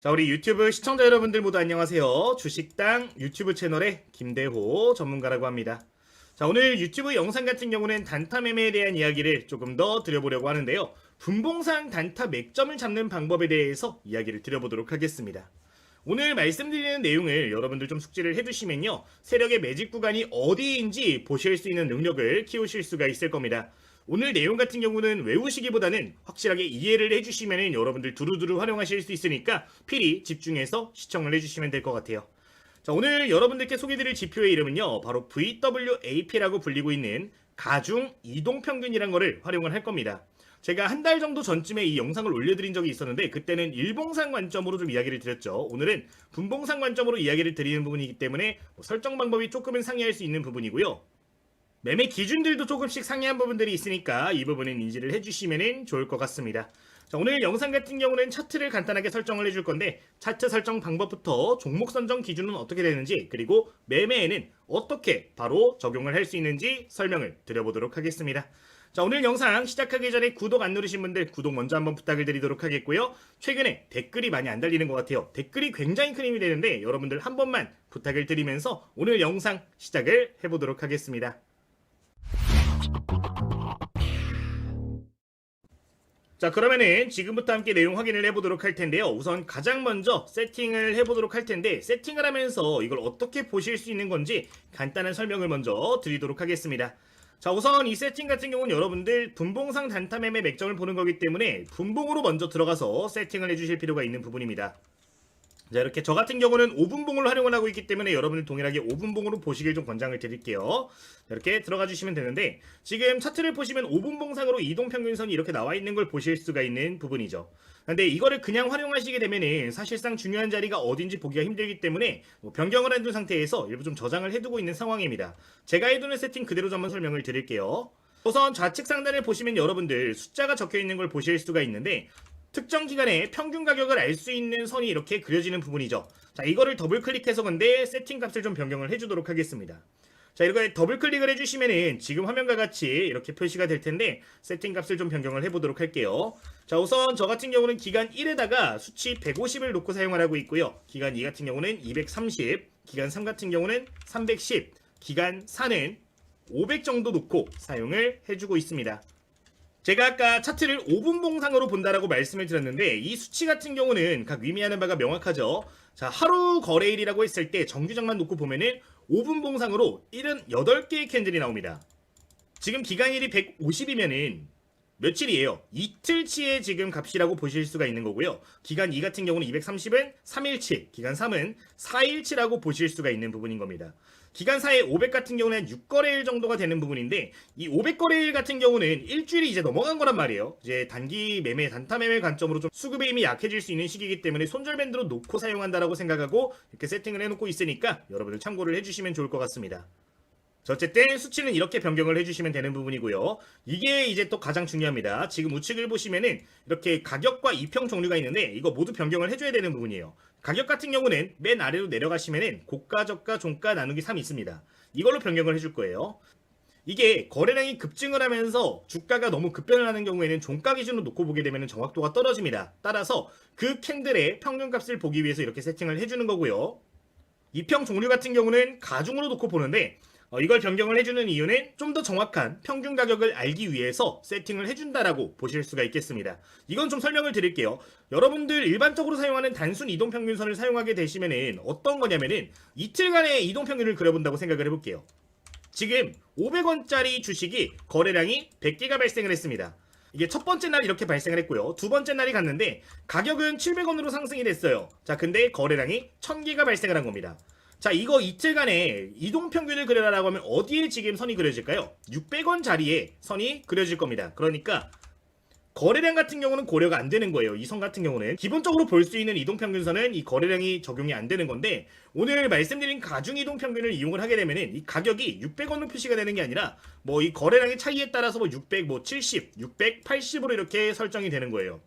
자, 우리 유튜브 시청자 여러분들 모두 안녕하세요. 주식당 유튜브 채널의 김대호 전문가라고 합니다. 자, 오늘 유튜브 영상 같은 경우는 단타 매매에 대한 이야기를 조금 더 드려보려고 하는데요. 분봉상 단타 맥점을 잡는 방법에 대해서 이야기를 드려보도록 하겠습니다. 오늘 말씀드리는 내용을 여러분들 좀 숙지를 해두시면요. 세력의 매집 구간이 어디인지 보실 수 있는 능력을 키우실 수가 있을 겁니다. 오늘 내용 같은 경우는 외우시기보다는 확실하게 이해를 해주시면 여러분들 두루두루 활용하실 수 있으니까 필히 집중해서 시청을 해주시면 될 것 같아요. 자, 오늘 여러분들께 소개드릴 지표의 이름은요, 바로 VWAP라고 불리고 있는 가중 이동평균이란 거를 활용을 할 겁니다. 제가 한 달 정도 전쯤에 이 영상을 올려드린 적이 있었는데 그때는 일봉상 관점으로 좀 이야기를 드렸죠. 오늘은 분봉상 관점으로 이야기를 드리는 부분이기 때문에 설정 방법이 조금은 상이할 수 있는 부분이고요. 매매 기준들도 조금씩 상이한 부분들이 있으니까 이 부분은 인지를 해주시면 좋을 것 같습니다. 자, 오늘 영상 같은 경우는 차트를 간단하게 설정을 해줄 건데 차트 설정 방법부터 종목 선정 기준은 어떻게 되는지 그리고 매매에는 어떻게 바로 적용을 할 수 있는지 설명을 드려보도록 하겠습니다. 자, 오늘 영상 시작하기 전에 구독 안 누르신 분들 구독 먼저 한번 부탁을 드리도록 하겠고요. 최근에 댓글이 많이 안 달리는 것 같아요. 댓글이 굉장히 큰 힘이 되는데 여러분들 한 번만 부탁을 드리면서 오늘 영상 시작을 해보도록 하겠습니다. 자, 그러면은 지금부터 함께 내용 확인을 해보도록 할 텐데요. 우선 가장 먼저 세팅을 해보도록 할 텐데 세팅을 하면서 이걸 어떻게 보실 수 있는 건지 간단한 설명을 먼저 드리도록 하겠습니다. 자, 우선 이 세팅 같은 경우는 여러분들 분봉상 단타 매매 맥점을 보는 거기 때문에 분봉으로 먼저 들어가서 세팅을 해주실 필요가 있는 부분입니다. 자, 이렇게 저 같은 경우는 5분봉을 활용을 하고 있기 때문에 여러분들 동일하게 5분봉으로 보시길 좀 권장을 드릴게요. 자, 이렇게 들어가 주시면 되는데 지금 차트를 보시면 5분봉상으로 이동평균선이 이렇게 나와 있는 걸 보실 수가 있는 부분이죠. 근데 이거를 그냥 활용하시게 되면은 사실상 중요한 자리가 어딘지 보기가 힘들기 때문에 변경을 해둔 상태에서 일부 좀 저장을 해두고 있는 상황입니다. 제가 해두는 세팅 그대로 좀 한번 설명을 드릴게요. 우선 좌측 상단을 보시면 여러분들 숫자가 적혀 있는 걸 보실 수가 있는데 특정 기간의 평균 가격을 알 수 있는 선이 이렇게 그려지는 부분이죠. 자, 이거를 더블 클릭해서 근데 세팅 값을 좀 변경을 해주도록 하겠습니다. 자, 이거에 더블 클릭을 해주시면은 지금 화면과 같이 이렇게 표시가 될 텐데 세팅 값을 좀 변경을 해보도록 할게요. 자, 우선 저 같은 경우는 기간 1에다가 수치 150을 놓고 사용을 하고 있고요. 기간 2 같은 경우는 230, 기간 3 같은 경우는 310, 기간 4는 500 정도 놓고 사용을 해주고 있습니다. 제가 아까 차트를 5분봉상으로 본다라고 말씀을 드렸는데 이 수치 같은 경우는 각 의미하는 바가 명확하죠. 자, 하루 거래일이라고 했을 때 정규장만 놓고 보면은 5분봉상으로 78개의 캔들이 나옵니다. 지금 기간일이 150이면은 며칠이에요? 이틀치의 지금 값이라고 보실 수가 있는 거고요. 기간 2 같은 경우는 230은 3일치, 기간 3은 4일치라고 보실 수가 있는 부분인 겁니다. 기간 4의 500 같은 경우는 6거래일 정도가 되는 부분인데 이 500거래일 같은 경우는 일주일이 이제 넘어간 거란 말이에요. 이제 단기 매매, 단타 매매 관점으로 좀 수급의 힘이 약해질 수 있는 시기이기 때문에 손절밴드로 놓고 사용한다라고 생각하고 이렇게 세팅을 해놓고 있으니까 여러분들 참고를 해주시면 좋을 것 같습니다. 자, 어쨌든 수치는 이렇게 변경을 해주시면 되는 부분이고요. 이게 이제 또 가장 중요합니다. 지금 우측을 보시면은 이렇게 가격과 이평 종류가 있는데 이거 모두 변경을 해줘야 되는 부분이에요. 가격 같은 경우는 맨 아래로 내려가시면은 고가, 저가, 종가 나누기 3 있습니다. 이걸로 변경을 해줄 거예요. 이게 거래량이 급증을 하면서 주가가 너무 급변을 하는 경우에는 종가 기준으로 놓고 보게 되면 정확도가 떨어집니다. 따라서 그 캔들의 평균값을 보기 위해서 이렇게 세팅을 해주는 거고요. 이평 종류 같은 경우는 가중으로 놓고 보는데 이걸 변경을 해주는 이유는 좀 더 정확한 평균 가격을 알기 위해서 세팅을 해준다라고 보실 수가 있겠습니다. 이건 좀 설명을 드릴게요. 여러분들 일반적으로 사용하는 단순 이동평균선을 사용하게 되시면은 어떤 거냐면은 이틀간의 이동평균을 그려본다고 생각을 해볼게요. 지금 500원짜리 주식이 거래량이 100개가 발생을 했습니다. 이게 첫 번째 날 이렇게 발생을 했고요. 두 번째 날이 갔는데 가격은 700원으로 상승이 됐어요. 자, 근데 거래량이 1000개가 발생을 한 겁니다. 자, 이거 이틀간의 이동평균을 그려라라고 하면 어디에 지금 선이 그려질까요? 600원 자리에 선이 그려질 겁니다. 그러니까 거래량 같은 경우는 고려가 안 되는 거예요. 이 선 같은 경우는 기본적으로 볼 수 있는 이동평균선은 이 거래량이 적용이 안 되는 건데 오늘 말씀드린 가중 이동평균을 이용을 하게 되면은 이 가격이 600원으로 표시가 되는 게 아니라 뭐 이 거래량의 차이에 따라서 뭐 600, 뭐 70, 680으로 이렇게 설정이 되는 거예요.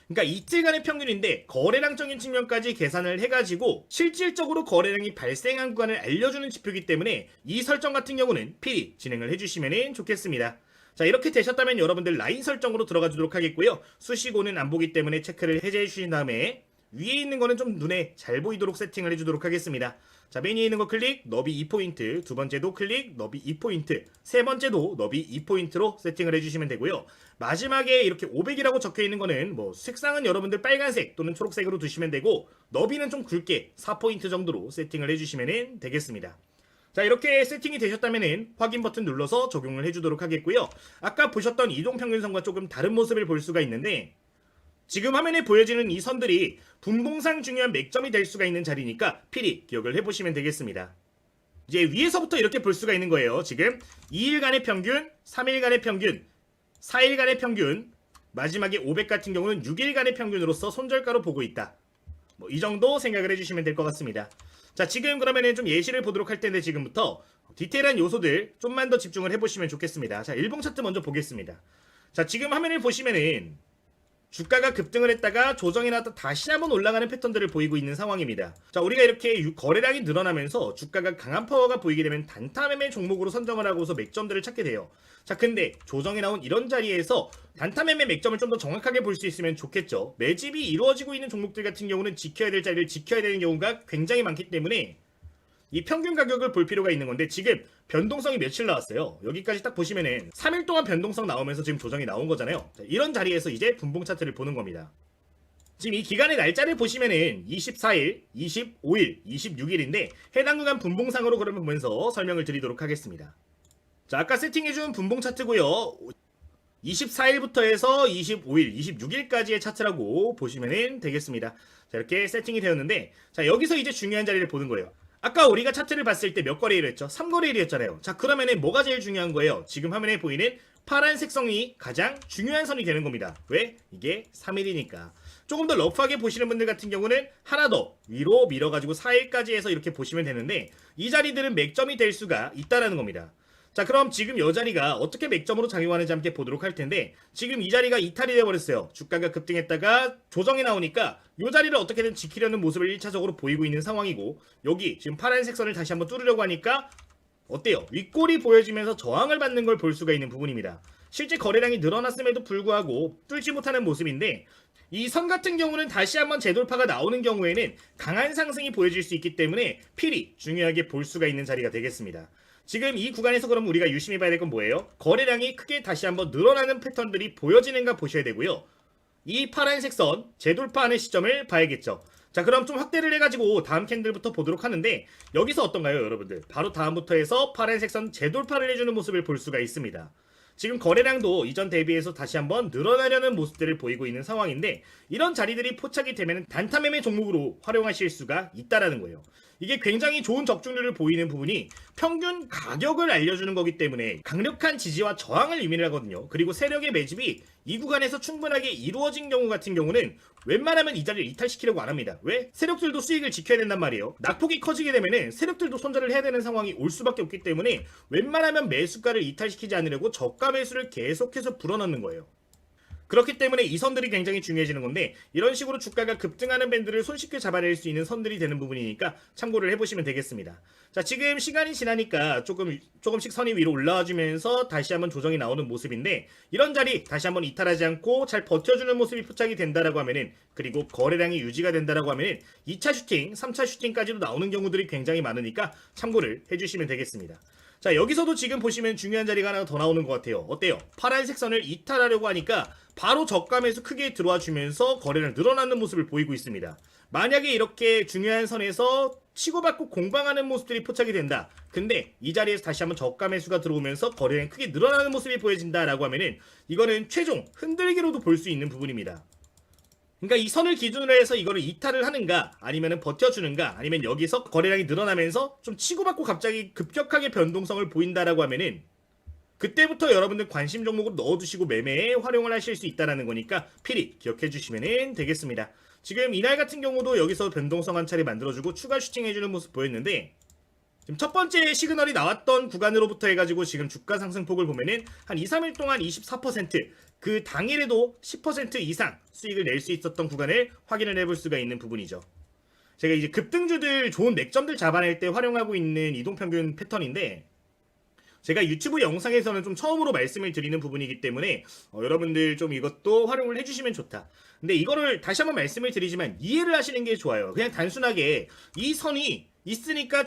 그러니까 이틀간의 평균인데 거래량적인 측면까지 계산을 해가지고 실질적으로 거래량이 발생한 구간을 알려주는 지표이기 때문에 이 설정 같은 경우는 필히 진행을 해주시면 좋겠습니다. 자, 이렇게 되셨다면 여러분들 라인 설정으로 들어가 주도록 하겠고요. 수식어는 안 보기 때문에 체크를 해제해 주신 다음에 위에 있는 거는 좀 눈에 잘 보이도록 세팅을 해주도록 하겠습니다. 자, 맨 위에 있는 거 클릭, 너비 2포인트, 두 번째도 클릭, 너비 2포인트, 세 번째도 너비 2포인트로 세팅을 해주시면 되고요. 마지막에 이렇게 500이라고 적혀있는 거는 뭐 색상은 여러분들 빨간색 또는 초록색으로 두시면 되고, 너비는 좀 굵게 4포인트 정도로 세팅을 해주시면 되겠습니다. 자, 이렇게 세팅이 되셨다면 확인 버튼 눌러서 적용을 해주도록 하겠고요. 아까 보셨던 이동평균선과 조금 다른 모습을 볼 수가 있는데, 지금 화면에 보여지는 이 선들이 분봉상 중요한 맥점이 될 수가 있는 자리니까 필히 기억을 해보시면 되겠습니다. 이제 위에서부터 이렇게 볼 수가 있는 거예요. 지금 2일간의 평균, 3일간의 평균, 4일간의 평균, 마지막에 500 같은 경우는 6일간의 평균으로서 손절가로 보고 있다. 뭐 이 정도 생각을 해주시면 될 것 같습니다. 자, 지금 그러면은 좀 예시를 보도록 할 텐데, 지금부터 디테일한 요소들 좀만 더 집중을 해보시면 좋겠습니다. 자, 일봉 차트 먼저 보겠습니다. 자, 지금 화면을 보시면은 주가가 급등을 했다가 조정이 나왔다 다시 한번 올라가는 패턴들을 보이고 있는 상황입니다. 자, 우리가 이렇게 거래량이 늘어나면서 주가가 강한 파워가 보이게 되면 단타 매매 종목으로 선정을 하고서 맥점들을 찾게 돼요. 자, 근데 조정이 나온 이런 자리에서 단타 매매 맥점을 좀 더 정확하게 볼 수 있으면 좋겠죠. 매집이 이루어지고 있는 종목들 같은 경우는 지켜야 될 자리를 지켜야 되는 경우가 굉장히 많기 때문에 이 평균 가격을 볼 필요가 있는 건데, 지금 변동성이 며칠 나왔어요. 여기까지 딱 보시면은 3일 동안 변동성 나오면서 지금 조정이 나온 거잖아요. 자, 이런 자리에서 이제 분봉 차트를 보는 겁니다. 지금 이 기간의 날짜를 보시면은 24일, 25일, 26일인데 해당 구간 분봉상으로 그러면 보면서 설명을 드리도록 하겠습니다. 자, 아까 세팅해준 분봉 차트고요. 24일부터 해서 25일, 26일까지의 차트라고 보시면 되겠습니다. 자, 이렇게 세팅이 되었는데, 자, 여기서 이제 중요한 자리를 보는 거예요. 아까 우리가 차트를 봤을 때 몇 거래일을 했죠? 3거래일이었잖아요. 자, 그러면은 뭐가 제일 중요한 거예요? 지금 화면에 보이는 파란색 선이 가장 중요한 선이 되는 겁니다. 왜? 이게 3일이니까. 조금 더 러프하게 보시는 분들 같은 경우는 하나 더 위로 밀어가지고 4일까지 해서 이렇게 보시면 되는데, 이 자리들은 맥점이 될 수가 있다라는 겁니다. 자, 그럼 지금 이 자리가 어떻게 맥점으로 작용하는지 함께 보도록 할 텐데, 지금 이 자리가 이탈이 되어버렸어요. 주가가 급등했다가 조정이 나오니까 이 자리를 어떻게든 지키려는 모습을 1차적으로 보이고 있는 상황이고, 여기 지금 파란색 선을 다시 한번 뚫으려고 하니까 어때요? 윗골이 보여지면서 저항을 받는 걸 볼 수가 있는 부분입니다. 실제 거래량이 늘어났음에도 불구하고 뚫지 못하는 모습인데, 이 선 같은 경우는 다시 한번 재돌파가 나오는 경우에는 강한 상승이 보여질 수 있기 때문에 필히 중요하게 볼 수가 있는 자리가 되겠습니다. 지금 이 구간에서 그럼 우리가 유심히 봐야 될 건 뭐예요? 거래량이 크게 다시 한번 늘어나는 패턴들이 보여지는가 보셔야 되고요. 이 파란색 선 재돌파하는 시점을 봐야겠죠. 자, 그럼 좀 확대를 해가지고 다음 캔들부터 보도록 하는데, 여기서 어떤가요, 여러분들? 바로 다음부터 해서 파란색 선 재돌파를 해주는 모습을 볼 수가 있습니다. 지금 거래량도 이전 대비해서 다시 한번 늘어나려는 모습들을 보이고 있는 상황인데, 이런 자리들이 포착이 되면 단타 매매 종목으로 활용하실 수가 있다라는 거예요. 이게 굉장히 좋은 적중률을 보이는 부분이 평균 가격을 알려주는 거기 때문에 강력한 지지와 저항을 의미하거든요. 그리고 세력의 매집이 이 구간에서 충분하게 이루어진 경우 같은 경우는 웬만하면 이 자리를 이탈시키려고 안 합니다. 왜? 세력들도 수익을 지켜야 된단 말이에요. 낙폭이 커지게 되면은 세력들도 손절을 해야 되는 상황이 올 수밖에 없기 때문에 웬만하면 매수가를 이탈시키지 않으려고 저가 매수를 계속해서 불어넣는 거예요. 그렇기 때문에 이 선들이 굉장히 중요해지는 건데, 이런 식으로 주가가 급등하는 밴드를 손쉽게 잡아낼 수 있는 선들이 되는 부분이니까 참고를 해보시면 되겠습니다. 자, 지금 시간이 지나니까 조금씩 선이 위로 올라와주면서 다시 한번 조정이 나오는 모습인데, 이런 자리 다시 한번 이탈하지 않고 잘 버텨주는 모습이 포착이 된다라고 하면은, 그리고 거래량이 유지가 된다라고 하면은 2차 슈팅, 3차 슈팅까지도 나오는 경우들이 굉장히 많으니까 참고를 해주시면 되겠습니다. 자, 여기서도 지금 보시면 중요한 자리가 하나 더 나오는 것 같아요. 어때요? 파란색 선을 이탈하려고 하니까 바로 저감에서 크게 들어와 주면서 거래량 늘어나는 모습을 보이고 있습니다. 만약에 이렇게 중요한 선에서 치고받고 공방하는 모습들이 포착이 된다. 근데 이 자리에서 다시 한번 저가 매수가 들어오면서 거래량이 크게 늘어나는 모습이 보여진다라고 하면은 이거는 최종 흔들기로도 볼 수 있는 부분입니다. 그러니까 이 선을 기준으로 해서 이거를 이탈을 하는가, 아니면 버텨주는가, 아니면 여기서 거래량이 늘어나면서 좀 치고받고 갑자기 급격하게 변동성을 보인다라고 하면은 그때부터 여러분들 관심 종목으로 넣어두시고 매매에 활용을 하실 수 있다는 거니까 필히 기억해 주시면 되겠습니다. 지금 이날 같은 경우도 여기서 변동성 한 차례 만들어주고 추가 슈팅해주는 모습 보였는데, 지금 첫 번째 시그널이 나왔던 구간으로부터 해가지고 지금 주가 상승폭을 보면은 한 2, 3일 동안 24%, 그 당일에도 10% 이상 수익을 낼 수 있었던 구간을 확인을 해볼 수가 있는 부분이죠. 제가 이제 급등주들 좋은 맥점들 잡아낼 때 활용하고 있는 이동평균 패턴인데, 제가 유튜브 영상에서는 좀 처음으로 말씀을 드리는 부분이기 때문에 여러분들 좀 이것도 활용을 해주시면 좋다. 근데 이거를 다시 한번 말씀을 드리지만 이해를 하시는 게 좋아요. 그냥 단순하게 이 선이 있으니까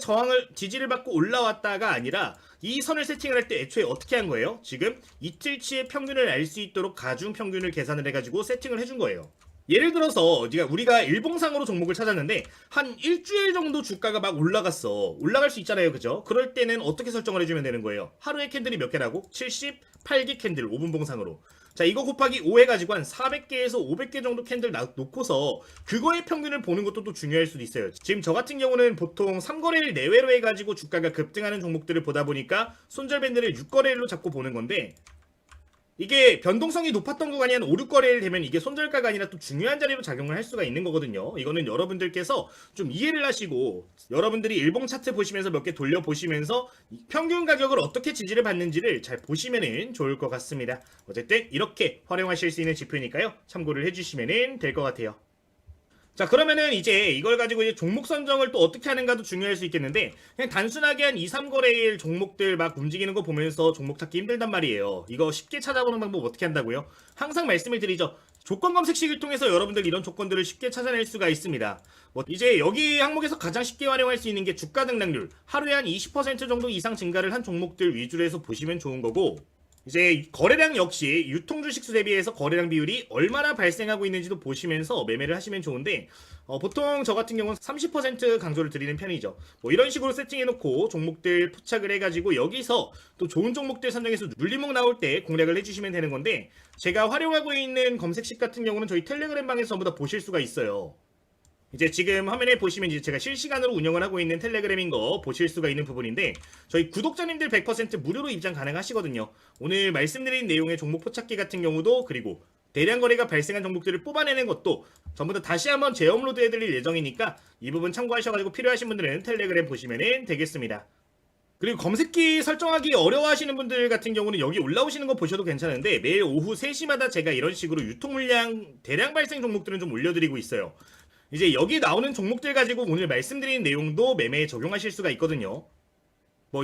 지지를 받고 올라왔다가 아니라 이 선을 세팅을 할 때 애초에 어떻게 한 거예요? 지금 이틀치의 평균을 알 수 있도록 가중 평균을 계산을 해가지고 세팅을 해준 거예요. 예를 들어서 우리가 일봉상으로 종목을 찾았는데 한 일주일 정도 주가가 막 올라갈 수 있잖아요, 그죠? 그럴 때는 어떻게 설정을 해주면 되는 거예요? 하루에 캔들이 몇 개라고? 78개 캔들 5분 봉상으로. 자, 이거 곱하기 5 해가지고 한 400개에서 500개 정도 캔들 놓고서 그거의 평균을 보는 것도 또 중요할 수도 있어요. 지금 저 같은 경우는 보통 3거래일 내외로 해가지고 주가가 급등하는 종목들을 보다 보니까 손절밴드를 6거래일로 잡고 보는 건데, 이게 변동성이 높았던 구간이 한 5, 6거래일 되면 이게 손절가가 아니라 또 중요한 자리로 작용을 할 수가 있는 거거든요. 이거는 여러분들께서 좀 이해를 하시고 여러분들이 일봉 차트 보시면서 몇 개 돌려보시면서 평균 가격을 어떻게 지지를 받는지를 잘 보시면 좋을 것 같습니다. 어쨌든 이렇게 활용하실 수 있는 지표니까요. 참고를 해주시면 될 것 같아요. 자, 그러면은 이제 이걸 가지고 이제 종목 선정을 또 어떻게 하는가도 중요할 수 있겠는데, 그냥 단순하게 한 2, 3거래일 종목들 막 움직이는 거 보면서 종목 찾기 힘들단 말이에요. 이거 쉽게 찾아보는 방법 어떻게 한다고요? 항상 말씀을 드리죠. 조건 검색식을 통해서 여러분들 이런 조건들을 쉽게 찾아낼 수가 있습니다. 이제 여기 항목에서 가장 쉽게 활용할 수 있는 게 주가 등락률. 하루에 한 20% 정도 이상 증가를 한 종목들 위주로 해서 보시면 좋은 거고, 이제 거래량 역시 유통주식 수 대비해서 거래량 비율이 얼마나 발생하고 있는지도 보시면서 매매를 하시면 좋은데, 보통 저 같은 경우는 30% 강조를 드리는 편이죠. 이런 식으로 세팅해놓고 종목들 포착을 해가지고 여기서 또 좋은 종목들 선정해서 눌림목 나올 때 공략을 해주시면 되는 건데, 제가 활용하고 있는 검색식 같은 경우는 저희 텔레그램 방에서 전부 다 보실 수가 있어요. 이제 지금 화면에 보시면 이제 제가 실시간으로 운영을 하고 있는 텔레그램인 거 보실 수가 있는 부분인데, 저희 구독자님들 100% 무료로 입장 가능하시거든요. 오늘 말씀드린 내용의 종목 포착기 같은 경우도, 그리고 대량 거래가 발생한 종목들을 뽑아내는 것도 전부 다 다시 한번 재업로드 해드릴 예정이니까 이 부분 참고하셔가지고 필요하신 분들은 텔레그램 보시면 되겠습니다. 그리고 검색기 설정하기 어려워하시는 분들 같은 경우는 여기 올라오시는 거 보셔도 괜찮은데, 매일 오후 3시마다 제가 이런 식으로 유통물량 대량 발생 종목들은 좀 올려드리고 있어요. 이제 여기 나오는 종목들 가지고 오늘 말씀드린 내용도 매매에 적용하실 수가 있거든요.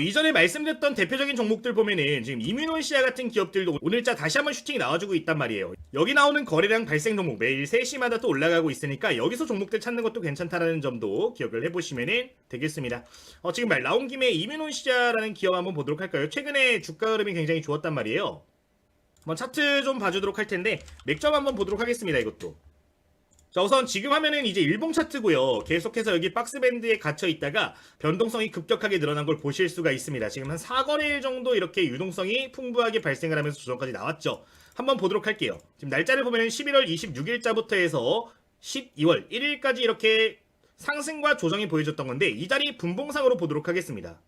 이전에 말씀드렸던 대표적인 종목들 보면은 지금 이뮤노시아 같은 기업들도 오늘자 다시 한번 슈팅이 나와주고 있단 말이에요. 여기 나오는 거래량 발생 종목 매일 3시마다 또 올라가고 있으니까 여기서 종목들 찾는 것도 괜찮다라는 점도 기억을 해보시면 되겠습니다. 지금 말 나온 김에 이뮤노시아라는 기업 한번 보도록 할까요? 최근에 주가 흐름이 굉장히 좋았단 말이에요. 차트 좀 봐주도록 할 텐데 맥점 한번 보도록 하겠습니다. 이것도. 자, 우선 지금 화면은 이제 일봉 차트고요. 계속해서 여기 박스밴드에 갇혀 있다가 변동성이 급격하게 늘어난 걸 보실 수가 있습니다. 지금 한 4거래일 정도 이렇게 유동성이 풍부하게 발생을 하면서 조정까지 나왔죠. 한번 보도록 할게요. 지금 날짜를 보면은 11월 26일자부터 해서 12월 1일까지 이렇게 상승과 조정이 보여줬던 건데, 이 자리 분봉상으로 보도록 하겠습니다.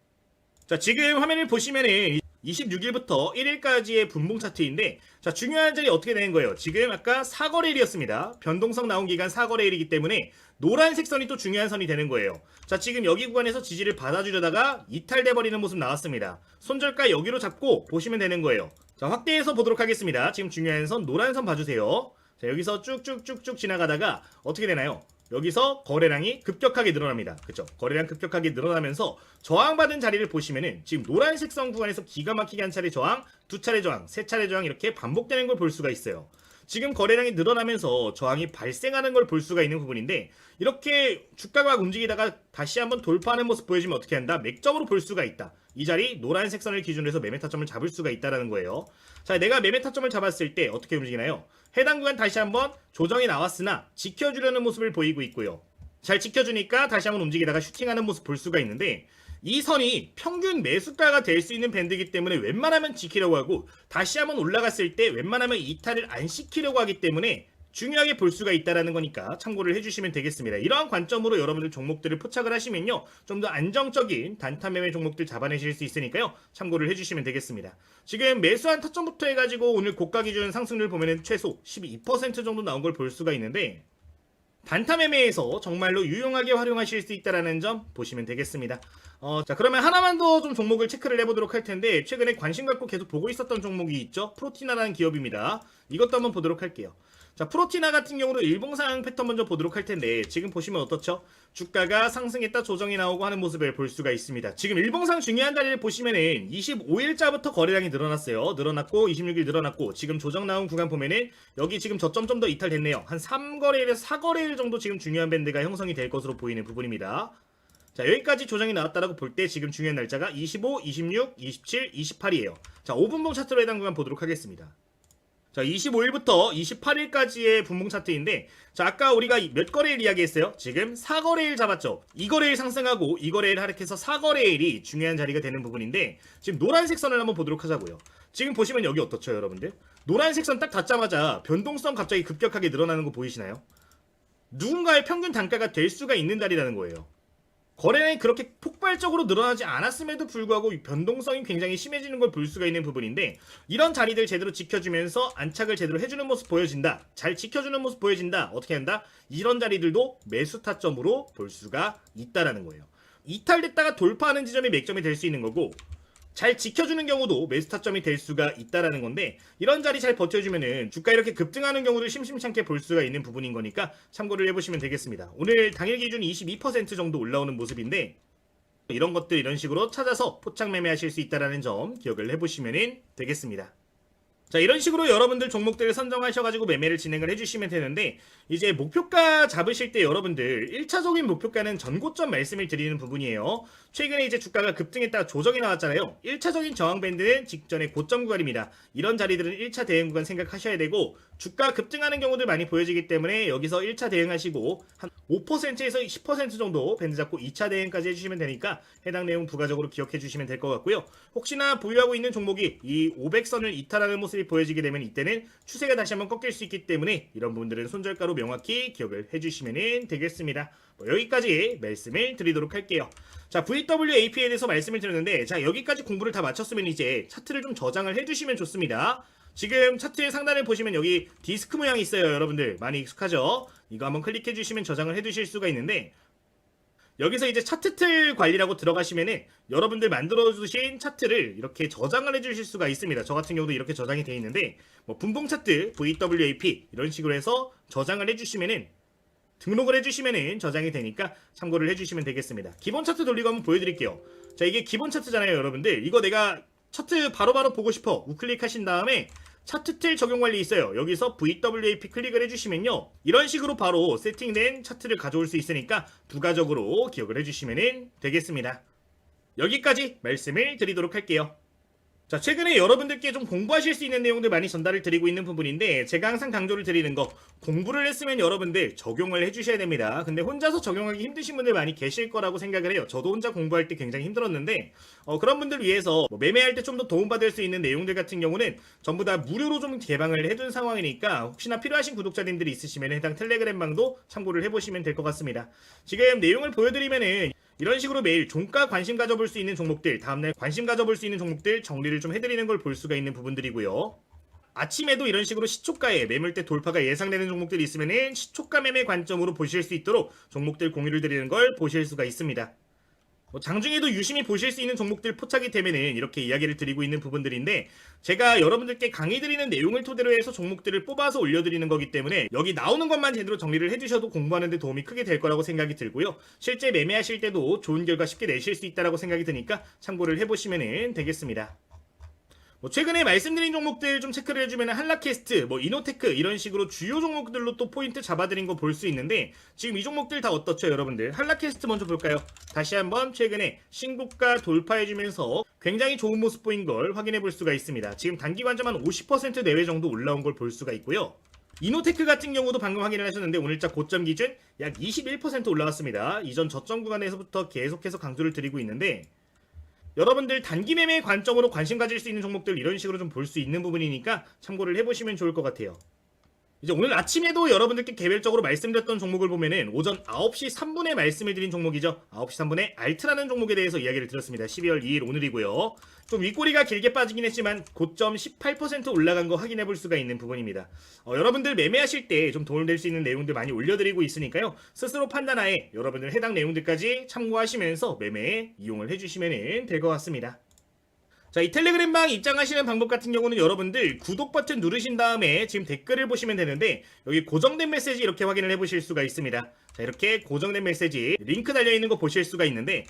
자, 지금 화면을 보시면은 26일부터 1일까지의 분봉 차트인데, 자, 중요한 자리 어떻게 되는 거예요? 지금 아까 4거래일이었습니다. 변동성 나온 기간 4거래일이기 때문에 노란색 선이 또 중요한 선이 되는 거예요. 자, 지금 여기 구간에서 지지를 받아주려다가 이탈돼 버리는 모습 나왔습니다. 손절가 여기로 잡고 보시면 되는 거예요. 자, 확대해서 보도록 하겠습니다. 지금 중요한 선 노란 선 봐주세요. 자, 여기서 쭉쭉쭉쭉 지나가다가 어떻게 되나요? 여기서 거래량이 급격하게 늘어납니다. 그쵸? 거래량 급격하게 늘어나면서 저항받은 자리를 보시면은 지금 노란색 선 구간에서 기가 막히게 한 차례 저항, 두 차례 저항, 세 차례 저항 이렇게 반복되는 걸 볼 수가 있어요. 지금 거래량이 늘어나면서 저항이 발생하는 걸 볼 수가 있는 부분인데, 이렇게 주가가 움직이다가 다시 한번 돌파하는 모습 보여주면 어떻게 한다? 맥점으로 볼 수가 있다. 이 자리 노란색 선을 기준으로 해서 매매 타점을 잡을 수가 있다는 거예요. 자, 내가 매매 타점을 잡았을 때 어떻게 움직이나요? 해당 구간 다시 한번 조정이 나왔으나 지켜주려는 모습을 보이고 있고요. 잘 지켜주니까 다시 한번 움직이다가 슈팅하는 모습 볼 수가 있는데, 이 선이 평균 매수가가 될 수 있는 밴드이기 때문에 웬만하면 지키려고 하고, 다시 한번 올라갔을 때 웬만하면 이탈을 안 시키려고 하기 때문에 중요하게 볼 수가 있다는 거니까 참고를 해주시면 되겠습니다. 이러한 관점으로 여러분들 종목들을 포착을 하시면요, 좀 더 안정적인 단타 매매 종목들 잡아내실 수 있으니까요, 참고를 해주시면 되겠습니다. 지금 매수한 타점부터 해가지고 오늘 고가 기준 상승률 보면은 최소 12% 정도 나온 걸 볼 수가 있는데, 단타 매매에서 정말로 유용하게 활용하실 수 있다는 점 보시면 되겠습니다. 자, 그러면 하나만 더 좀 종목을 체크를 해보도록 할 텐데, 최근에 관심 갖고 계속 보고 있었던 종목이 있죠. 프로티나라는 기업입니다. 이것도 한번 보도록 할게요. 자, 프로티나 같은 경우도 일봉상 패턴 먼저 보도록 할 텐데 지금 보시면 어떻죠? 주가가 상승했다 조정이 나오고 하는 모습을 볼 수가 있습니다. 지금 일봉상 중요한 자리를 보시면은 25일자부터 거래량이 늘어났어요. 늘어났고 26일 늘어났고 지금 조정 나온 구간 보면은 여기 지금 저점 좀 더 이탈됐네요. 한 3거래일에서 4거래일 정도 지금 중요한 밴드가 형성이 될 것으로 보이는 부분입니다. 자, 여기까지 조정이 나왔다라고 볼 때 지금 중요한 날짜가 25, 26, 27, 28이에요. 자, 5분봉 차트로 해당 구간 보도록 하겠습니다. 자, 25일부터 28일까지의 분봉 차트인데, 자, 아까 우리가 몇 거래일 이야기했어요? 지금 4거래일 잡았죠? 2거래일 상승하고 2거래일 하락해서 4거래일이 중요한 자리가 되는 부분인데, 지금 노란색 선을 한번 보도록 하자고요. 지금 보시면 여기 어떻죠, 여러분들? 노란색 선 딱 닿자마자 변동성 갑자기 급격하게 늘어나는 거 보이시나요? 누군가의 평균 단가가 될 수가 있는 자리라는 거예요. 거래량이 그렇게 폭발적으로 늘어나지 않았음에도 불구하고 변동성이 굉장히 심해지는 걸 볼 수가 있는 부분인데, 이런 자리들 제대로 지켜주면서 안착을 제대로 해주는 모습 보여진다, 잘 지켜주는 모습 보여진다, 어떻게 한다? 이런 자리들도 매수 타점으로 볼 수가 있다라는 거예요. 이탈됐다가 돌파하는 지점이 맥점이 될 수 있는 거고, 잘 지켜주는 경우도 매수 타점이 될 수가 있다라는 건데, 이런 자리 잘 버텨주면은 주가 이렇게 급등하는 경우를 심심찮게 볼 수가 있는 부분인 거니까 참고를 해보시면 되겠습니다. 오늘 당일 기준 22% 정도 올라오는 모습인데, 이런 것들 이런 식으로 찾아서 포착 매매하실 수 있다라는 점 기억을 해보시면 되겠습니다. 자, 이런 식으로 여러분들 종목들을 선정하셔가지고 매매를 진행을 해주시면 되는데, 이제 목표가 잡으실 때 여러분들 1차적인 목표가는 전고점 말씀을 드리는 부분이에요. 최근에 이제 주가가 급등했다가 조정이 나왔잖아요. 1차적인 저항 밴드는 직전의 고점 구간입니다. 이런 자리들은 1차 대응 구간 생각하셔야 되고, 주가 급등하는 경우들 많이 보여지기 때문에 여기서 1차 대응하시고 한 5%에서 10% 정도 밴드 잡고 2차 대응까지 해주시면 되니까 해당 내용 부가적으로 기억해 주시면 될 것 같고요. 혹시나 보유하고 있는 종목이 이 500선을 이탈하는 모습이 보여지게 되면 이때는 추세가 다시 한번 꺾일 수 있기 때문에 이런 부분들은 손절가로 명확히 기억을 해주시면 되겠습니다. 여기까지 말씀을 드리도록 할게요. 자, VWAP에 대해서 말씀을 드렸는데, 자, 여기까지 공부를 다 마쳤으면 이제 차트를 좀 저장을 해주시면 좋습니다. 지금 차트의 상단을 보시면 여기 디스크 모양이 있어요. 여러분들 많이 익숙하죠? 이거 한번 클릭해 주시면 저장을 해 두실 수가 있는데, 여기서 이제 차트 틀 관리라고 들어가시면은 여러분들 만들어 두신 차트를 이렇게 저장을 해 주실 수가 있습니다. 저 같은 경우도 이렇게 저장이 되어 있는데, 뭐 분봉 차트 VWAP 이런 식으로 해서 저장을 해 주시면은, 등록을 해 주시면은 저장이 되니까 참고를 해 주시면 되겠습니다. 기본 차트 돌리고 한번 보여드릴게요. 자, 이게 기본 차트잖아요, 여러분들. 이거 내가 차트 바로바로 보고 싶어. 우클릭하신 다음에 차트 틀 적용 관리 있어요. 여기서 VWAP 클릭을 해주시면요, 이런 식으로 바로 세팅된 차트를 가져올 수 있으니까 부가적으로 기억을 해주시면 되겠습니다. 여기까지 말씀을 드리도록 할게요. 자, 최근에 여러분들께 좀 공부하실 수 있는 내용들 많이 전달을 드리고 있는 부분인데, 제가 항상 강조를 드리는 거, 공부를 했으면 여러분들 적용을 해주셔야 됩니다. 근데 혼자서 적용하기 힘드신 분들 많이 계실 거라고 생각을 해요. 저도 혼자 공부할 때 굉장히 힘들었는데, 그런 분들 위해서 뭐 매매할 때 좀 더 도움받을 수 있는 내용들 같은 경우는 전부 다 무료로 좀 개방을 해둔 상황이니까, 혹시나 필요하신 구독자님들이 있으시면 해당 텔레그램 방도 참고를 해보시면 될 것 같습니다. 지금 내용을 보여드리면은 이런 식으로 매일 종가 관심 가져볼 수 있는 종목들, 다음날 관심 가져볼 수 있는 종목들 정리를 좀 해드리는 걸 볼 수가 있는 부분들이고요. 아침에도 이런 식으로 시초가에 매물대 돌파가 예상되는 종목들이 있으면 시초가 매매 관점으로 보실 수 있도록 종목들 공유를 드리는 걸 보실 수가 있습니다. 장중에도 유심히 보실 수 있는 종목들 포착이 되면은 이렇게 이야기를 드리고 있는 부분들인데, 제가 여러분들께 강의 드리는 내용을 토대로 해서 종목들을 뽑아서 올려드리는 거기 때문에 여기 나오는 것만 제대로 정리를 해주셔도 공부하는 데 도움이 크게 될 거라고 생각이 들고요. 실제 매매하실 때도 좋은 결과 쉽게 내실 수 있다고 생각이 드니까 참고를 해보시면 되겠습니다. 최근에 말씀드린 종목들 좀 체크를 해주면 한라캐스트, 이노테크 이런 식으로 주요 종목들로 또 포인트 잡아드린 거 볼 수 있는데, 지금 이 종목들 다 어떻죠, 여러분들? 한라캐스트 먼저 볼까요? 다시 한번 최근에 신고가 돌파해주면서 굉장히 좋은 모습 보인 걸 확인해 볼 수가 있습니다. 지금 단기 관점 한 50% 내외 정도 올라온 걸 볼 수가 있고요. 이노테크 같은 경우도 방금 확인을 하셨는데 오늘자 고점 기준 약 21% 올라왔습니다. 이전 저점 구간에서부터 계속해서 강조를 드리고 있는데, 여러분들 단기 매매 관점으로 관심 가질 수 있는 종목들 이런 식으로 좀 볼 수 있는 부분이니까 참고를 해보시면 좋을 것 같아요. 이제 오늘 아침에도 여러분들께 개별적으로 말씀드렸던 종목을 보면은 오전 9시 3분에 말씀을 드린 종목이죠. 9시 3분에 알트라는 종목에 대해서 이야기를 드렸습니다. 12월 2일 오늘이고요. 좀 윗꼬리가 길게 빠지긴 했지만 고점 18% 올라간 거 확인해 볼 수가 있는 부분입니다. 여러분들 매매하실 때 좀 도움될 수 있는 내용들 많이 올려드리고 있으니까요. 스스로 판단하에 여러분들 해당 내용들까지 참고하시면서 매매에 이용을 해주시면 될 것 같습니다. 자, 이 텔레그램방 입장하시는 방법 같은 경우는 여러분들 구독 버튼 누르신 다음에 지금 댓글을 보시면 되는데 여기 고정된 메시지 이렇게 확인을 해보실 수가 있습니다. 자, 이렇게 고정된 메시지 링크 달려있는 거 보실 수가 있는데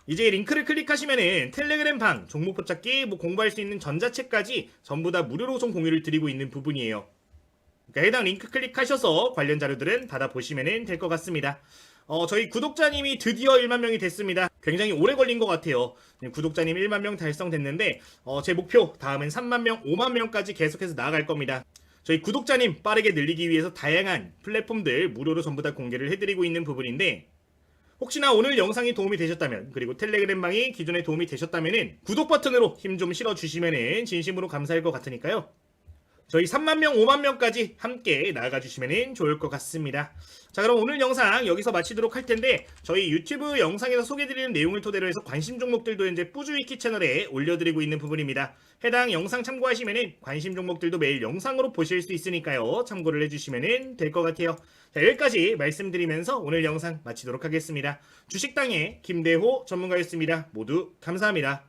이제 링크를 클릭하시면은 텔레그램 방, 종목표 찾기, 뭐 공부할 수 있는 전자책까지 전부 다 무료로 좀 공유를 드리고 있는 부분이에요. 그러니까 해당 링크 클릭하셔서 관련 자료들은 받아보시면 될 것 같습니다. 저희 구독자님이 드디어 1만 명이 됐습니다. 굉장히 오래 걸린 것 같아요. 구독자님 1만 명 달성됐는데 제 목표 다음은 3만 명, 5만 명까지 계속해서 나아갈 겁니다. 저희 구독자님 빠르게 늘리기 위해서 다양한 플랫폼들 무료로 전부 다 공개를 해드리고 있는 부분인데 혹시나 오늘 영상이 도움이 되셨다면 그리고 텔레그램방이 기존에 도움이 되셨다면 구독 버튼으로 힘 좀 실어주시면 진심으로 감사할 것 같으니까요. 저희 3만 명, 5만 명까지 함께 나아가 주시면 좋을 것 같습니다. 자, 그럼 오늘 영상 여기서 마치도록 할 텐데 저희 유튜브 영상에서 소개드리는 내용을 토대로 해서 관심 종목들도 현재 뿌주위키 채널에 올려드리고 있는 부분입니다. 해당 영상 참고하시면 관심 종목들도 매일 영상으로 보실 수 있으니까요. 참고를 해주시면 될 것 같아요. 자, 여기까지 말씀드리면서 오늘 영상 마치도록 하겠습니다. 주식당의 김대호 전문가였습니다. 모두 감사합니다.